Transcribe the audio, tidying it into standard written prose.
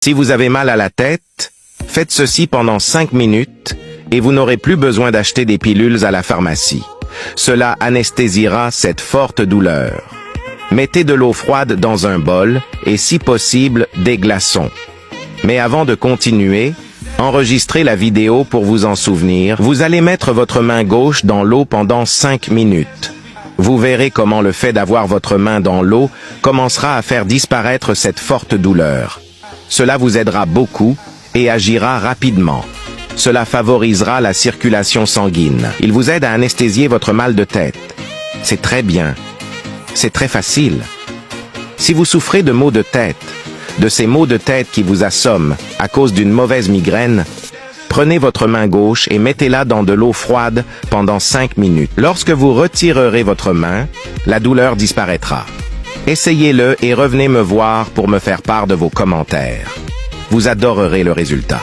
Si vous avez mal à la tête, faites ceci pendant 5 minutes et vous n'aurez plus besoin d'acheter des pilules à la pharmacie. Cela anesthésiera cette forte douleur. Mettez de l'eau froide dans un bol et si possible des glaçons. Mais avant de continuer, enregistrez la vidéo pour vous en souvenir. Vous allez mettre votre main gauche dans l'eau pendant 5 minutes. Vous verrez comment le fait d'avoir votre main dans l'eau commencera à faire disparaître cette forte douleur. Cela vous aidera beaucoup et agira rapidement. Cela favorisera la circulation sanguine. Il vous aide à anesthésier votre mal de tête. C'est très bien. C'est très facile. Si vous souffrez de maux de tête, de ces maux de tête qui vous assomment à cause d'une mauvaise migraine, prenez votre main gauche et mettez-la dans de l'eau froide pendant 5 minutes. Lorsque vous retirerez votre main, la douleur disparaîtra. Essayez-le et revenez me voir pour me faire part de vos commentaires. Vous adorerez le résultat.